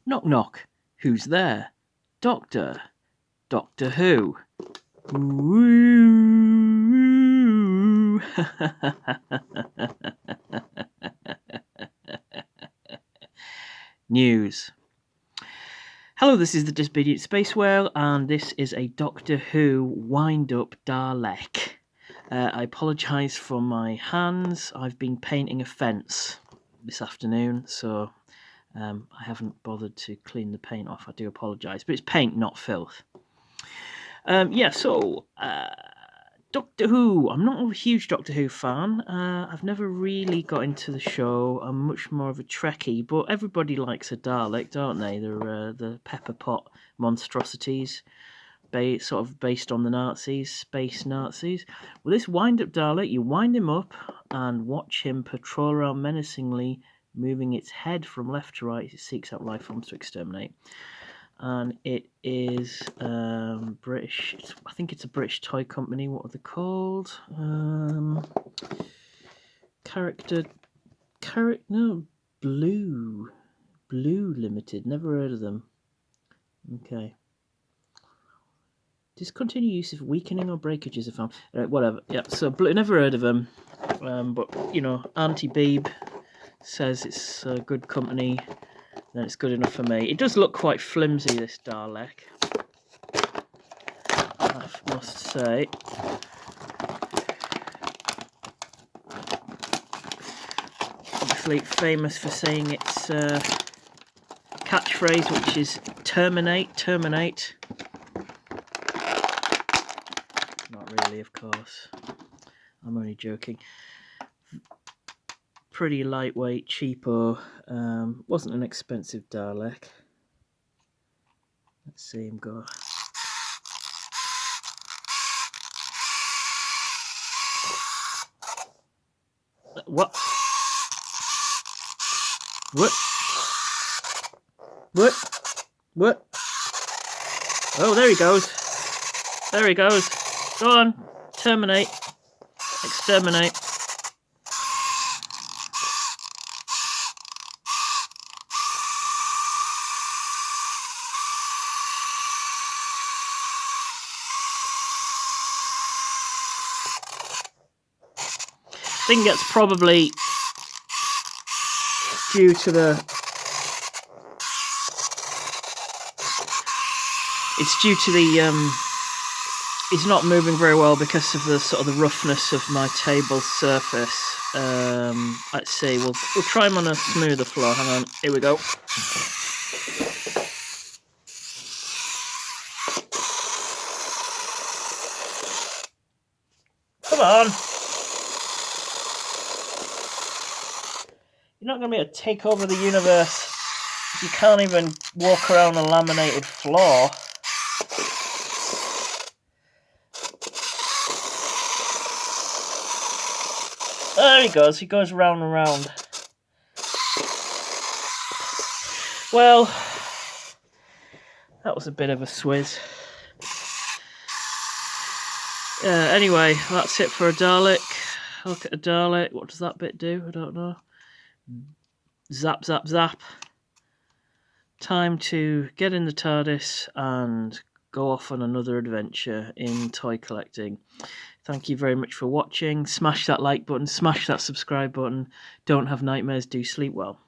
Knock knock. Who's there? Doctor. Doctor Who. Woo. News. Hello, this is the Disobedient Space Whale, and this is a Doctor Who Wind Up Dalek. I apologise for my hands. I've been painting a fence this afternoon, so I haven't bothered to clean the paint off. I do apologise, but it's paint, not filth. Doctor Who. I'm not a huge Doctor Who fan. I've never really got into the show. I'm much more of a Trekkie, but everybody likes a Dalek, don't they? They're the pepper pot monstrosities, sort of based on the Nazis, space Nazis. Well, this wind-up Dalek, you wind him up and watch him patrol around menacingly, moving its head from left to right as it seeks out life forms to exterminate. And it is British. I think it's a British toy company. What are they called? Bluw Limited. Never heard of them. Okay. Discontinue use of weakening or breakages are found. Whatever. Yeah. So Bluw. Never heard of them. But Auntie Beeb says it's a good company. Then it's good enough for me. It does look quite flimsy, this Dalek, I must say. Obviously famous for saying its catchphrase, which is terminate, terminate. Not really, of course. I'm only joking. Pretty lightweight, cheapo. Wasn't an expensive Dalek. Let's see him go. What? Oh, there he goes. There he goes. Go on. Terminate. Exterminate. I think that's probably due to it's not moving very well because of the sort of the roughness of my table surface. Let's see, we'll try them on a smoother floor. Hang on, here we go. Come on. You're not going to be able to take over the universe if you can't even walk around a laminated floor. There he goes. He goes round and round. Well, that was a bit of a swizz. Anyway, that's it for a Dalek. Look at a Dalek. What does that bit do? I don't know. Zap, zap, zap. Time to get in the TARDIS and go off on another adventure in toy collecting. Thank you very much for watching. Smash that like button, smash that subscribe button. Don't have nightmares, do sleep well.